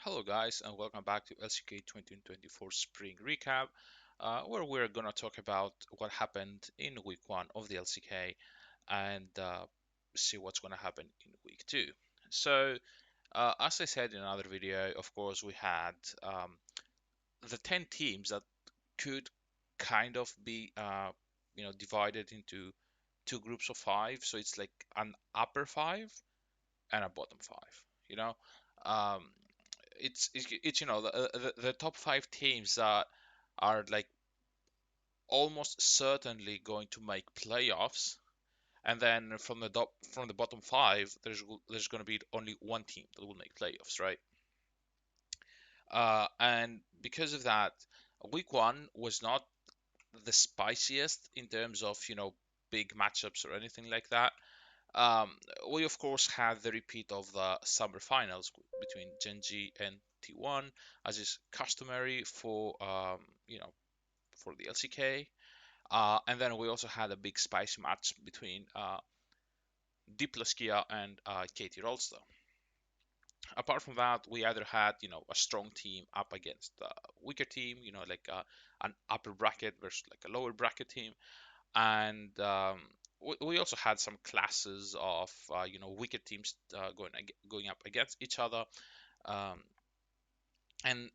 Hello guys and welcome back to LCK 2024 Spring Recap, where we're gonna talk about what happened in week 1 of the LCK and see what's gonna happen in week 2. So, as I said in another video, of course we had um, the 10 teams that could kind of be divided into two groups of 5. So it's like an upper 5 and a bottom 5. You know, um, it's the top 5 teams that are like almost certainly going to make playoffs, and then from the bottom 5, there's going to be only one team that will make playoffs, right? And because of that, week 1 was not the spiciest in terms of big matchups or anything like that. Um, we of course had the repeat of the summer finals between Genji and T1, as is customary for for the LCK. And then we also had a big spicy match between Deep and Katie Rolster. Apart from that, we either had a strong team up against a weaker team, like an upper bracket versus like a lower bracket team, and we also had some classes of weaker teams going up against each other. Um, and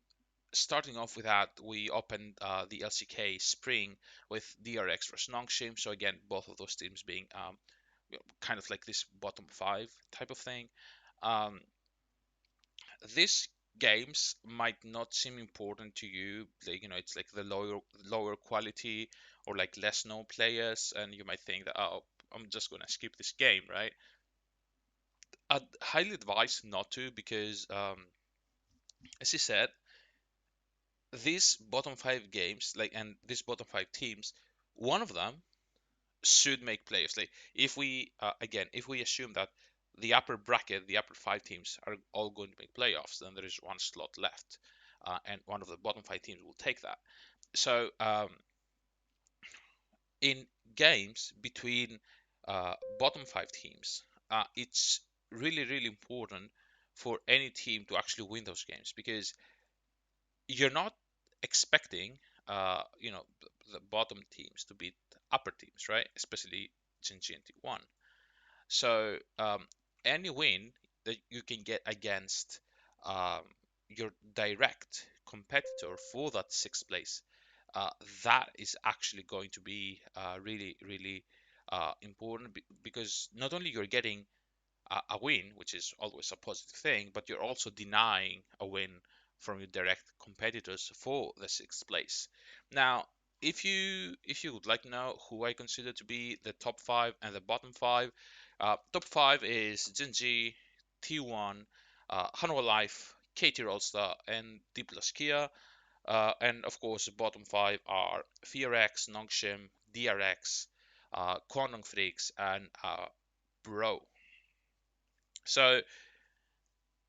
starting off with that, we opened the LCK Spring with DRX versus Nongshim. So again, both of those teams being kind of like this bottom 5 type of thing. Um, these games might not seem important to you, like it's like the lower quality or like less known players, and you might think that, oh, I'm just gonna skip this game, right? I'd highly advise not to, because as you said, these bottom 5 games, like, and these bottom 5 teams, one of them should make playoffs. Like, if we again, if we assume that the upper bracket, the upper 5 teams are all going to make playoffs, then there is one slot left, and one of the bottom 5 teams will take that. So in games between bottom 5 teams, it's really important for any team to actually win those games, because you're not expecting the bottom teams to beat upper teams, right? Especially Genji and T1. So any win that you can get against um, your direct competitor for that sixth place, uh, that is actually going to be really important, because not only you're getting a win, which is always a positive thing, but you're also denying a win from your direct competitors for the sixth place. Now, if you would like to know who I consider to be the top 5 and the bottom 5, top 5 is Genji, T1, Hanwha Life, KT Rolster, and Deep Kia. And of course, the bottom 5 are FearX, Nongshim, DRX, Quantum Freaks, and Bro. So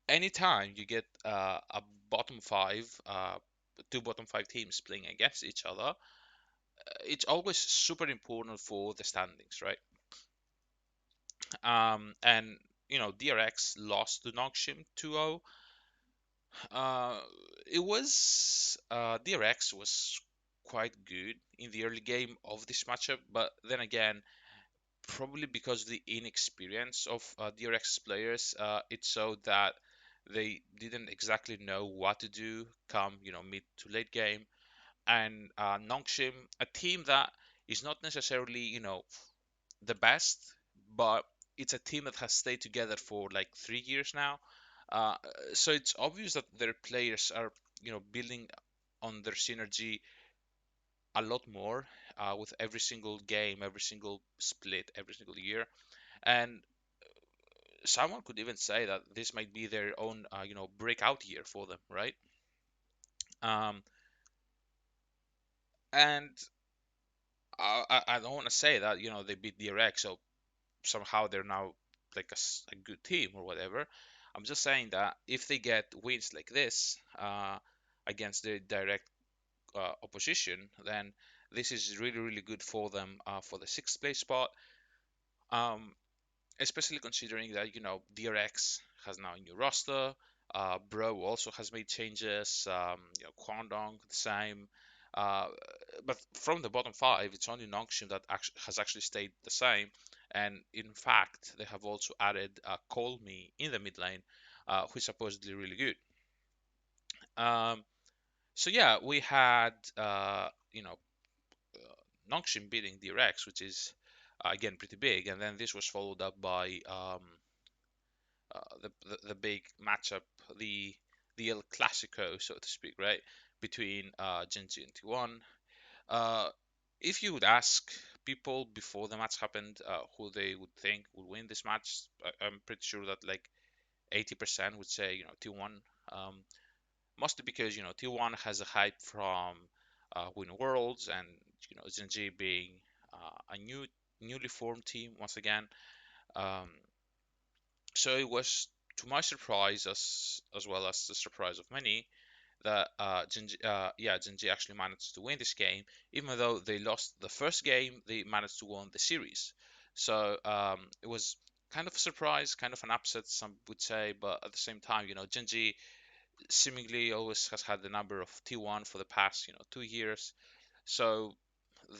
anytime you get a bottom 5, two bottom 5 teams playing against each other, it's always super important for the standings, right? And DRX lost to Nongshim 2-0. Uh, it was DRX was quite good in the early game of this matchup, but then again, probably because of the inexperience of DRX players, it showed that they didn't exactly know what to do come mid to late game. And Nongshim, a team that is not necessarily the best, but it's a team that has stayed together for like 3 years now. Uh, so it's obvious that their players are building on their synergy a lot more with every single game, every single split, every single year. And someone could even say that this might be their own, breakout year for them, right? Um, and I don't want to say that they beat DRX, so somehow they're now like a good team or whatever. I'm just saying that if they get wins like this against their direct opposition, then this is really good for them for the sixth place spot. Um, Especially considering that DRX has now a new roster. Bro also has made changes. Kwangdong the same. Uh, but from the bottom five, it's only Nongshim that has actually stayed the same. And in fact, they have also added Call Me in the mid lane, who's supposedly really good. Um, so yeah, we had Nongshim beating DRX, which is again pretty big, and then this was followed up by the big matchup, the El Clasico, so to speak, right, between Genji and T1. Uh, if you would ask people before the match happened who they would think would win this match, I'm pretty sure that like 80% would say T1. Um, Mostly because T1 has a hype from Win Worlds and Genji being a newly formed team once again. Um, so it was to my surprise as well as the surprise of many that Genji actually managed to win this game. Even though they lost the first game, they managed to win the series. So it was kind of a surprise, kind of an upset, some would say, but at the same time, Genji seemingly always has had the number of T1 for the past, 2 years. So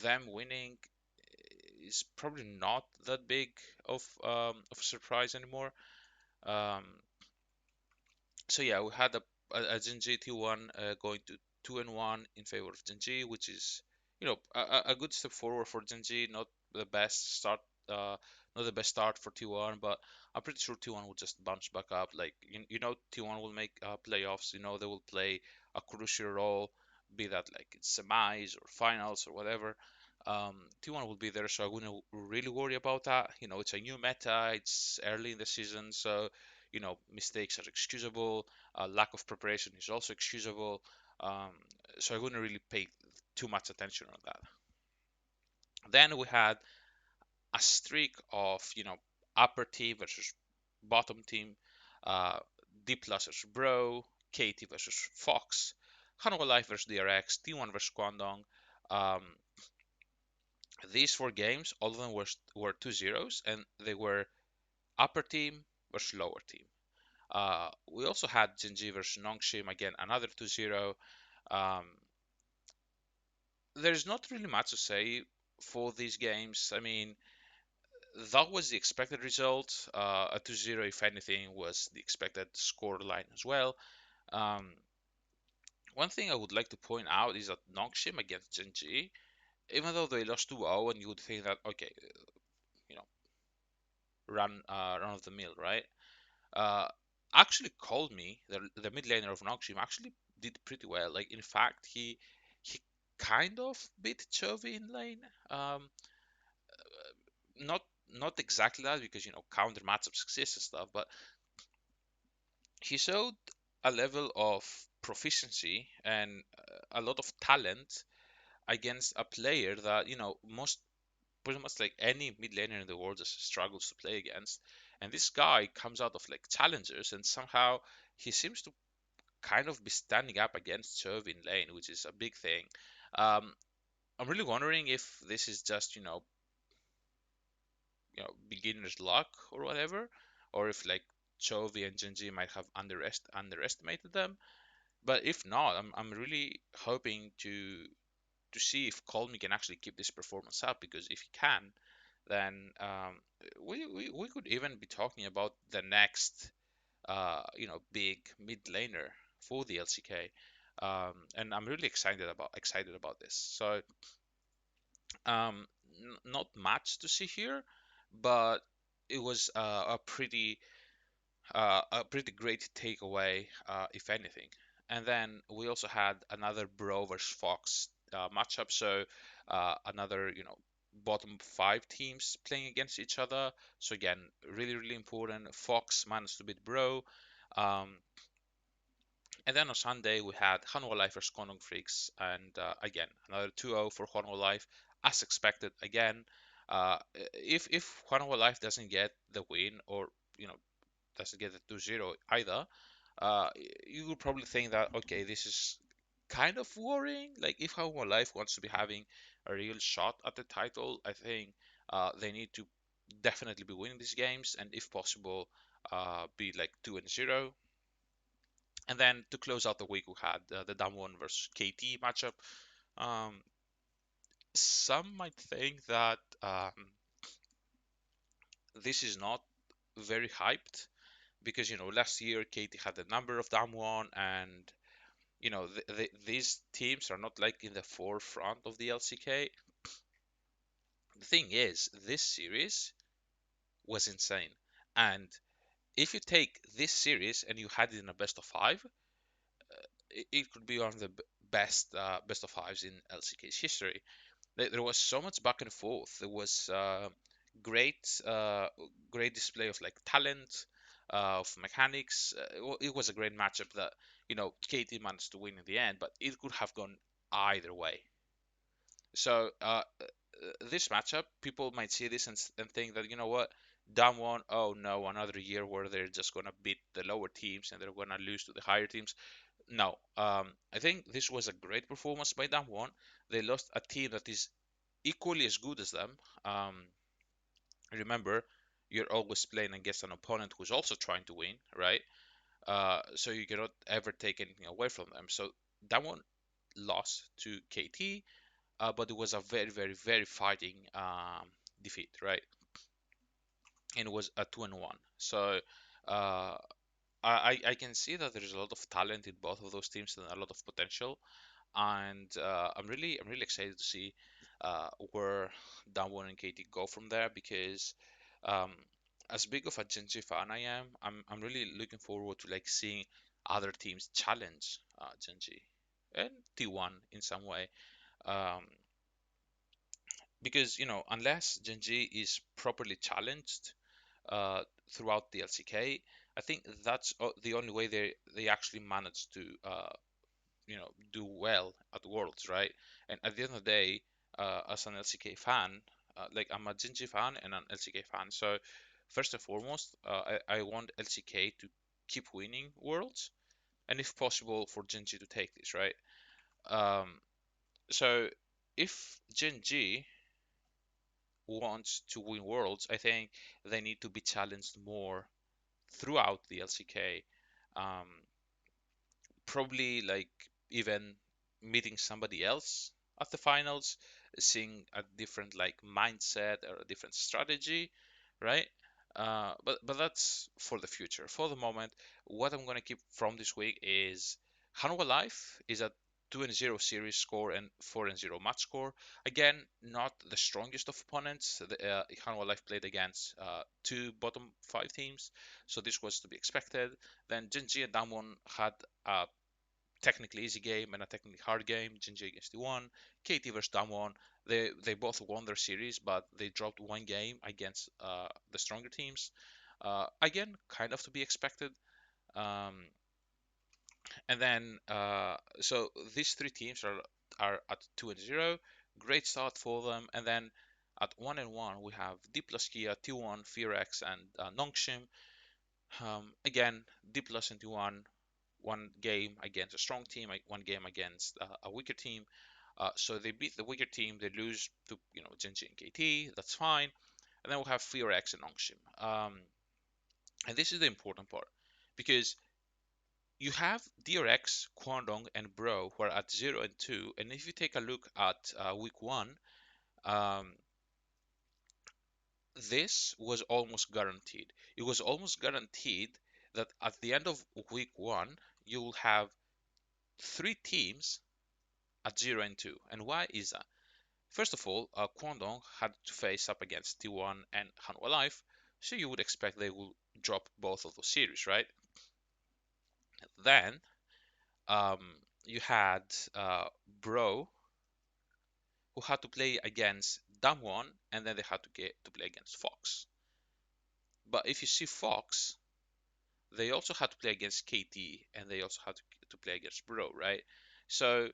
them winning is probably not that big of a surprise anymore. Um, so yeah, we had a Genji T1 going to 2-1 in favor of Genji, which is a good step forward for Genji. Not the best start, uh, not the best start for T1, but I'm pretty sure T1 will just bounce back up. Like T1 will make playoffs. They will play a crucial role, be that like it's semis or finals or whatever. T1 will be there, so I wouldn't really worry about that. It's a new meta. It's early in the season, so mistakes are excusable. Lack of preparation is also excusable. Um, so I wouldn't really pay too much attention on that. Then we had a streak of, upper team versus bottom team, uh, D plus versus Bro, KT versus Fox, Hanwha Life versus DRX, T1 versus Kwangdong. Um, these four games, all of them were 2-0s, and they were upper team versus lower team. We also had Genji versus Nongshim, again, another 2-0. Um, there's not really much to say for these games. I mean, that was the expected result. A 2-0, if anything, was the expected score line as well. Um, one thing I would like to point out is that Nongshim against Genji, even though they lost 2-0, and you would think that, okay, you know, run of the mill, right? Uh, actually called me the mid laner of Noxim actually did pretty well. Like in fact, he kind of beat Chovy in lane. Um, not not exactly that because counter matchups exist and stuff, but he showed a level of proficiency and a lot of talent against a player that most pretty much like any mid laner in the world just struggles to play against. And this guy comes out of like challengers, and somehow he seems to kind of be standing up against Serve in lane, which is a big thing. Um, I'm really wondering if this is just beginner's luck or whatever, or if like Chovy and Genji might have underestimated them. But if not, I'm really hoping to see if Colmy can actually keep this performance up, because if he can, then we could even be talking about the next big mid laner for the LCK. And I'm really excited about this. So not much to see here, but it was a pretty great takeaway, if anything. And then we also had another Bro versus Fox matchup. So another, bottom five teams playing against each other. So again, really, really important. Fox managed to beat Bro. Um, and then on Sunday we had Hanwha Life versus Kondong Freaks, and again another 2-0 for Hanwha Life, as expected. Again, if Hanwha Life doesn't get the win, or doesn't get the 2-0 either, uh, you would probably think that okay, this is kind of worrying. Like if Hanwha Life wants to be having a real shot at the title, I think they need to definitely be winning these games, and if possible, be like 2-0. And then to close out the week, we had the Damwon versus KT matchup. Um, some might think that this is not very hyped because last year KT had a number of Damwon, and these teams are not like in the forefront of the LCK. The thing is, this series was insane, and if you take this series and you had it in a best of five, it could be one of the best of fives in LCK's history. There was so much back and forth. There was great great display of like talent, of mechanics. It was a great matchup that KT managed to win in the end, but it could have gone either way. So this matchup, people might see this and think that Damwon, oh no, another year where they're just gonna beat the lower teams and they're gonna lose to the higher teams. No, I think this was a great performance by Damwon. They lost a team that is equally as good as them. Um, Remember, you're always playing against an opponent who's also trying to win, right? So you cannot ever take anything away from them. So that one lost to KT, but it was a very, very, very fighting defeat, right? And it was a 2-1. So uh, I can see that there's a lot of talent in both of those teams and a lot of potential, and I'm really excited to see where Damwon and Katie go from there because um, as big of a Genji fan I am, I'm really looking forward to like seeing other teams challenge Genji and T1 in some way. Um, because unless Genji is properly challenged uh, throughout the LCK, I think that's the only way they actually manage to do well at Worlds, right? And at the end of the day, as an LCK fan, like I'm a Genji fan and an LCK fan, so first and foremost, I want LCK to keep winning Worlds, and if possible, for Genji to take this, right? Um, so if Genji wants to win Worlds, I think they need to be challenged more throughout the LCK. Um, Probably like even meeting somebody else at the finals, seeing a different like mindset or a different strategy, right? But that's for the future. For the moment, what I'm gonna keep from this week is Hanwha Life is a 2-0 series score and 4-0 match score. Again, not the strongest of opponents. Hanwha Life played against two bottom five teams, so this was to be expected. Then Genji and Damwon had a technically easy game and a technically hard game. Jinji against T1, KT versus Damwon. They both won their series, but they dropped one game against the stronger teams. Again, kind of to be expected. Um, and then so these three teams are at 2-0. Great start for them. And then at 1-1 we have D plus Kia, T1, Fearex, and Nongshim. Again, D plus and T1 one game against a strong team, one game against a weaker team. So they beat the weaker team, they lose to Genji and KT. That's fine. And then we'll have FearX and Nongshim. And this is the important part because you have DRX, Kwandong, and Bro who are at 0 and 2. And if you take a look at week one, um, this was almost guaranteed. It was almost guaranteed that at the end of week one, you will have three teams at 0 and 2. And why is that? First of all, Kwandong had to face up against T1 and Hanwha Life, so you would expect they will drop both of those series, right? Then you had Bro, who had to play against Damwon, and then they had to get to play against Fox. But if you see Fox, they also had to play against KT, and they also had to play against Bro, right? So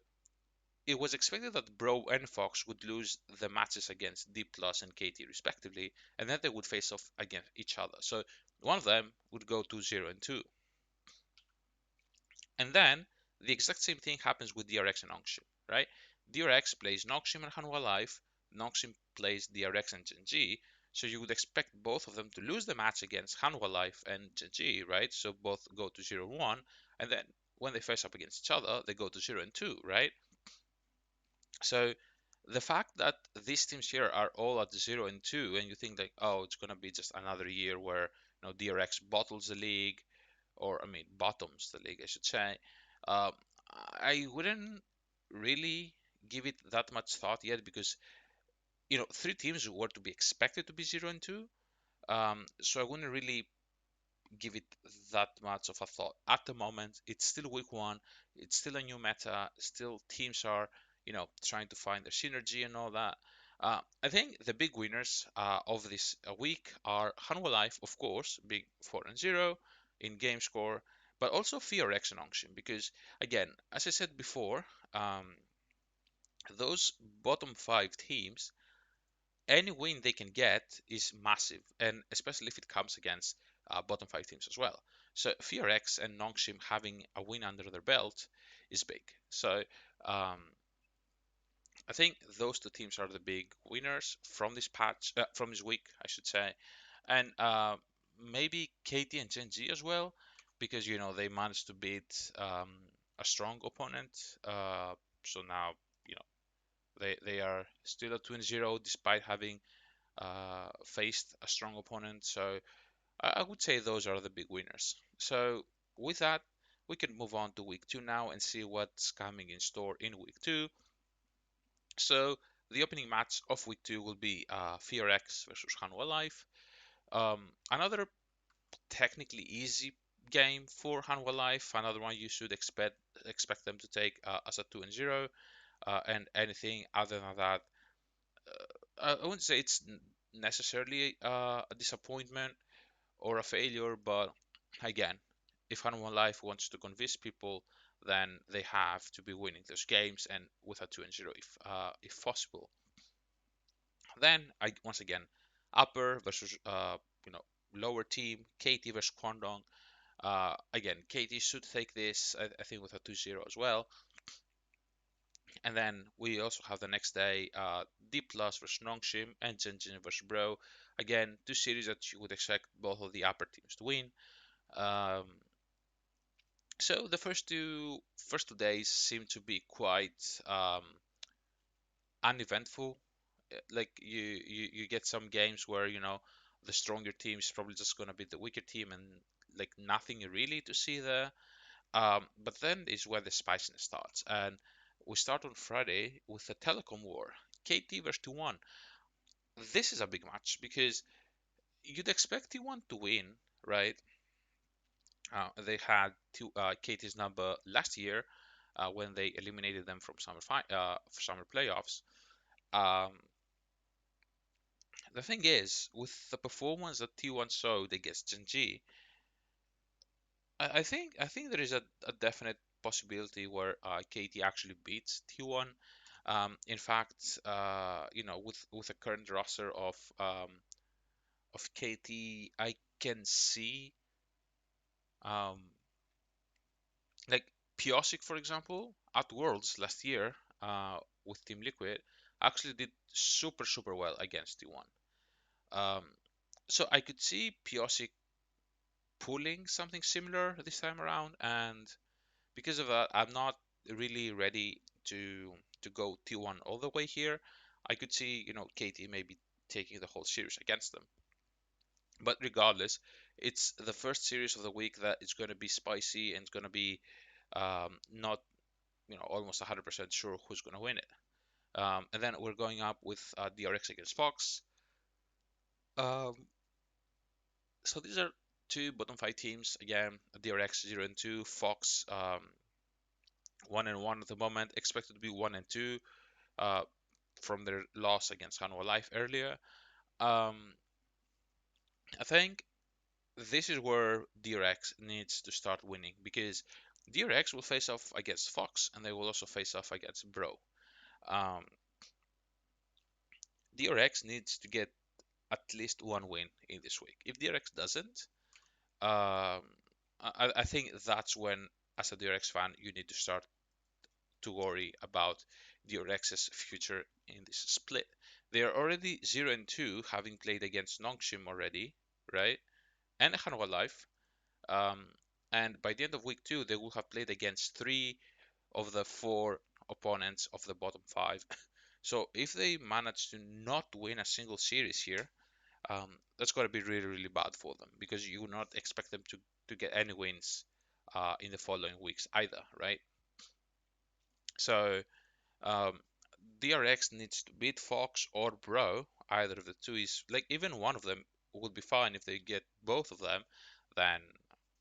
it was expected that Bro and Fox would lose the matches against D Plus and KT respectively, and then they would face off against each other. So one of them would go to 0 and 2. And then the exact same thing happens with DRX and Nongshim, right? DRX plays Nongshim and Hanwha Life, Nongshim plays DRX and Genji. So you would expect both of them to lose the match against Hanwha Life and Genji, right? So both go to 0-1, and then when they face up against each other, they go to 0-2, right? So the fact that these teams here are all at 0-2, and you think like, oh, it's gonna be just another year where DRX bottles the league, or I mean bottoms the league, I should say. Um, I wouldn't really give it that much thought yet because three teams were to be expected to be 0-2. So I wouldn't really give it that much of a thought. At the moment, it's still week one, it's still a new meta, still teams are, trying to find their synergy and all that. I think the big winners of this week are Hanwha Life, of course, big 4-0 in game score, but also FearX and Ongshin, because again, as I said before, um, those bottom five teams, any win they can get is massive, and especially if it comes against bottom five teams as well. So FearX and Nongshim having a win under their belt is big. So um, I think those two teams are the big winners from this patch, from this week, I should say, and maybe KT and Gen G as well, because they managed to beat a strong opponent. So now they are still at 2-0 despite having faced a strong opponent. So I would say those are the big winners. So with that, we can move on to week two now and see what's coming in store in week two. So the opening match of week two will be FearX versus Hanwha Life. Another technically easy game for Hanwha Life. Another one you should expect them to take as a 2-0. And anything other than that, I wouldn't say it's necessarily a disappointment or a failure, but again, if Hanwha Life wants to convince people, then they have to be winning those games and with a 2-0 if possible. Then I once again, upper versus lower team, KT versus Kwangdong. Again, KT should take this, I think, with a 2-0 as well. And then we also have the next day D Plus versus Nongshim and Jinjin versus Bro. Again, two series that you would expect both of the upper teams to win. Um, so the first two days seem to be quite uneventful. Like you get some games where the stronger team is probably just gonna be the weaker team and like nothing really to see there. But then is where the spiciness starts, and we start on Friday with the Telecom War, KT versus T1. This is a big match because you'd expect T1 to win, right? They had KT's number last year when they eliminated them from summer playoffs. Um, the thing is, with the performance that T1 showed against Gen I think there is a definite possibility where KT actually beats T1. In fact, with the current roster of KT, I can see um, like Piosik, for example, at Worlds last year with Team Liquid, actually did super super well against T1. Um, so I could see Piosik pulling something similar this time around, and because of that, I'm not really ready to go T1 all the way here. I could see, KT maybe taking the whole series against them. But regardless, it's the first series of the week that it's going to be spicy and it's going to be not, almost 100% sure who's going to win it. And then we're going up with DRX against Fox. Um, so these are two bottom five teams. Again, DRX 0-2, Fox 1-1 at the moment, expected to be 1-2 uh, from their loss against Hanwha Life earlier. Um, I think this is where DRX needs to start winning because DRX will face off against Fox and they will also face off against Bro. Um, DRX needs to get at least one win in this week. If DRX doesn't, um, I think that's when, as a DRX fan, you need to start to worry about DRX's future in this split. They are already 0-2, having played against Nongshim already, right? And Hanwha Life. Um, and by the end of week 2, they will have played against 3 of the 4 opponents of the bottom 5. So if they manage to not win a single series here, that's going to be really, really bad for them because you would not expect them to get any wins in the following weeks either, right? So um, DRX needs to beat Fox or Bro. Either of the two is like even one of them would be fine. If they get both of them, then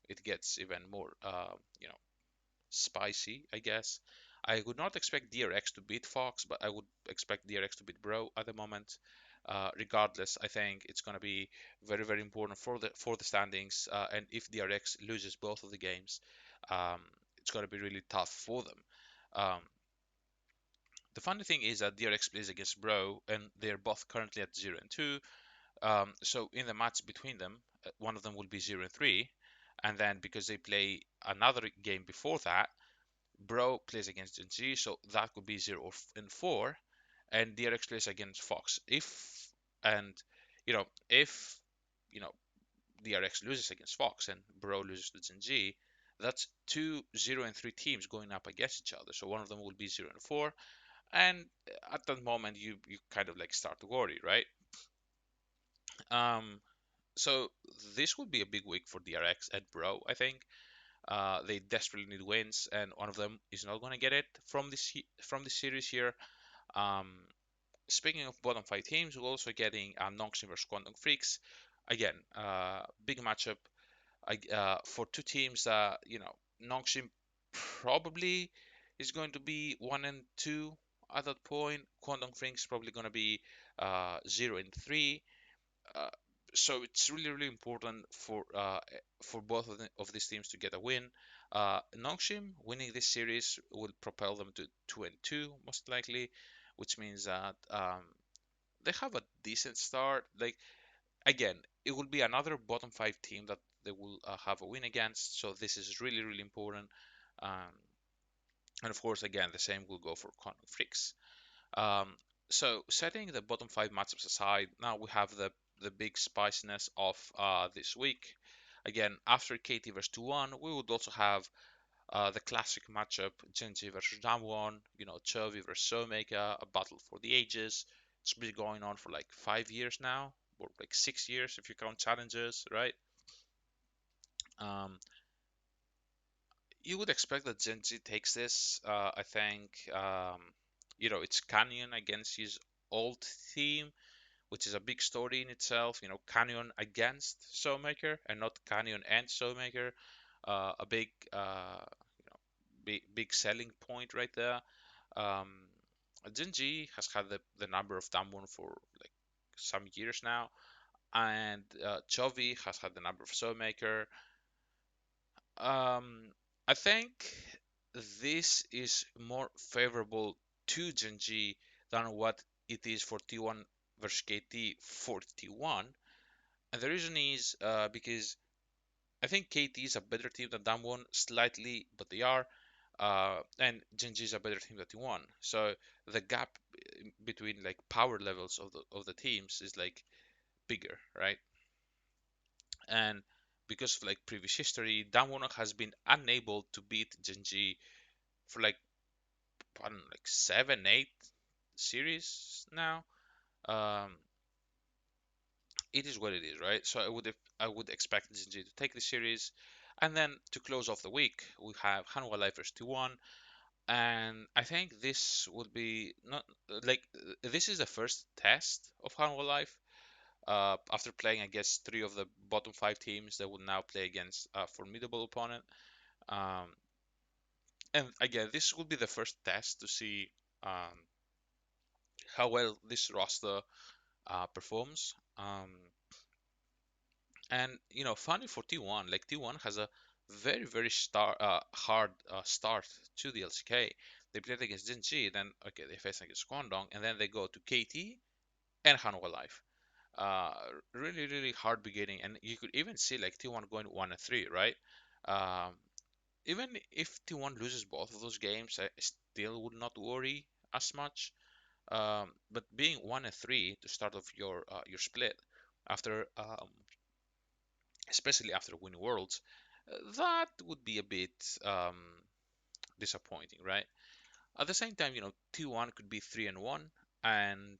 it gets even more, spicy, I guess. I would not expect DRX to beat Fox, but I would expect DRX to beat Bro at the moment. Regardless, I think it's going to be very, very important for the standings. And if DRX loses both of the games, um, it's going to be really tough for them. Um, the funny thing is that DRX plays against Bro, and they're both currently at 0-2. So in the match between them, one of them will be 0-3, and then because they play another game before that, Bro plays against Gen Z, so that could be 0-4, and DRX plays against Fox. And if you know DRX loses against Fox and Bro loses to Gen Z, that's two 0-3 teams going up against each other. So one of them will be 0-4, and at that moment you kind of like start to worry, right? Um, so this would be a big week for DRX and Bro, I think. They desperately need wins, and one of them is not going to get it from this series here. Um, Speaking of bottom 5 teams, we're also getting Nongshim versus Quantum Freaks. Again, big matchup for two teams that Nongshim probably is going to be 1-2 at that point. Quantum Freaks probably going to be 0-3. Uh, so it's really, really important for both of these teams to get a win. Nongshim winning this series will propel them to 2-2 most likely, which means that they have a decent start. Like again, it will be another bottom 5 team that they will have a win against. So this is really, really important. Um, and of course, again, the same will go for Quantum Freaks. Um, so setting the bottom 5 matchups aside, now we have the big spiciness of this week. Again, after KT versus 2-1, we would also have the classic matchup Genji versus Damwon, Chovy versus Soulmaker, a battle for the ages. It's been going on for like 5 years now, or like 6 years if you count challenges, right? Um, you would expect that Genji takes this. I think, it's Canyon against his old team, which is a big story in itself. Canyon against Soulmaker and not Canyon and Soulmaker. A big, big selling point right there. Um, Jinji has had the number of Damwon for like some years now, and Chovy has had the number of Soulmaker. Um, I think this is more favorable to Jinji than what it is for T1 versus KT for T1. And the reason is because I think KT is a better team than Damwon slightly, but they are. And Genji is a better team than T1. So the gap between like power levels of the teams is like bigger, right? And because of like previous history, Damwon has been unable to beat Genji for like I don't know, like 7, 8 series now. Um, it is what it is, right? So I would expect Genji to take the series, and then to close off the week, we have Hanwha Life versus T1, and I think this would be not like this is the first test of Hanwha Life. After playing against 3 of the bottom 5 teams, they will now play against a formidable opponent. Um, and again, this will be the first test to see how well this roster performs. And funny for T1, like T1 has a very very hard start to the LCK. They played against Jinji, then okay they face against Kwangdong, and then they go to KT and Hanwha Life. Uh, really really hard beginning, and you could even see like T1 going 1-3, right? Um, even if T1 loses both of those games, I still would not worry as much. But being 1-3 to start off your split after especially after winning Worlds, that would be a bit um, disappointing, right? At the same time, T1 could be 3-1, and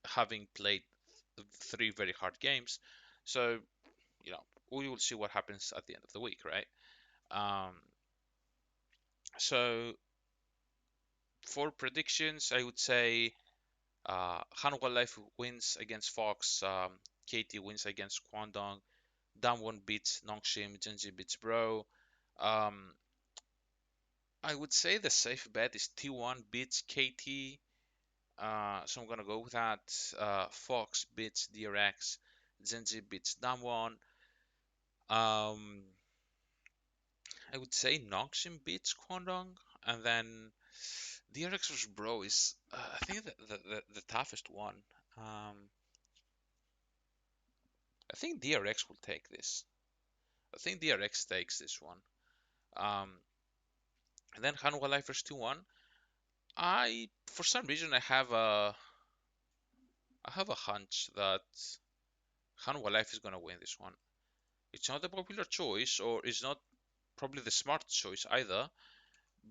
having played three very hard games, so you know we will see what happens at the end of the week, right? Um, so for predictions, I would say Hanwha Life wins against Fox, KT wins against Kwandong, Damwon beats Nongshim, Genji beats Bro. Um, I would say the safe bet is T1 beats KT. So I'm gonna go with that. Fox beats DRX. Zenji beats Damwon. Um, I would say Nongshim beats Kwandong, and then DRX vs Bro is I think the toughest one. Um, I think DRX will take this. I think DRX takes this one. Um, and then Hanwha Life vs 2-1. For some reason, I have a hunch that Hanwha Life is gonna win this one. It's not a popular choice, or it's not probably the smart choice either.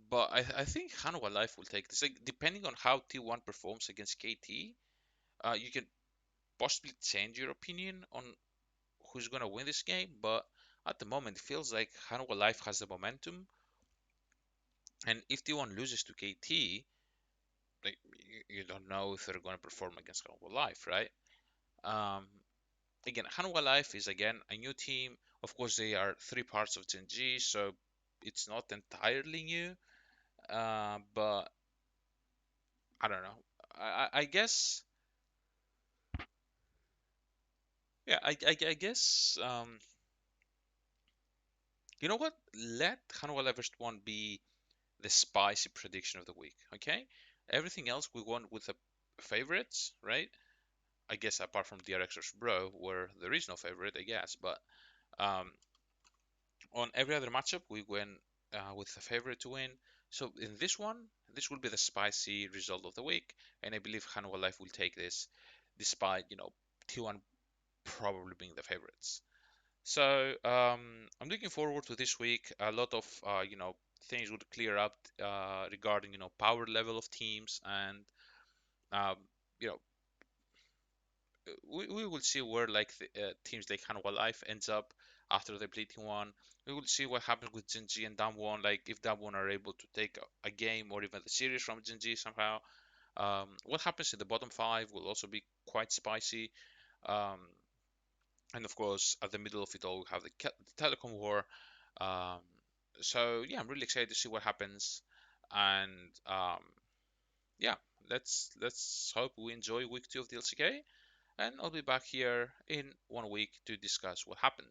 But I think Hanwha Life will take this. Like, depending on how T1 performs against KT, you can possibly change your opinion on who's gonna win this game. But at the moment, it feels like Hanwha Life has the momentum, and if T1 loses to KT, like you don't know if they're gonna perform against Hanwha Life, right? Um, Again, Hanwha Life is again a new team. Of course, they are three parts of Genji, so it's not entirely new. But I don't know. I guess, yeah, I guess, you know what? Let Hanwha Life first one be the spicy prediction of the week, okay? Everything else we want with the favorites, right? I guess apart from DRX's Bro, where there is no favorite, I guess, but um, on every other matchup, we went with the favorite to win. So in this one, this will be the spicy result of the week, and I believe Hanwha Life will take this, despite T1 probably being the favorites. So I'm looking forward to this week. A lot of things would clear up regarding power level of teams, and um, you know we will see where like teams like Hanwha Life ends up after they play T1. We will see what happens with Genji and Damwon, like if Damwon are able to take a game or even the series from Genji somehow. What happens in the bottom five will also be quite spicy. Um, and of course, at the middle of it all, we have the telecom war. Um, so yeah, I'm really excited to see what happens, and yeah, let's hope we enjoy week 2 of the LCK, and I'll be back here in 1 week to discuss what happened.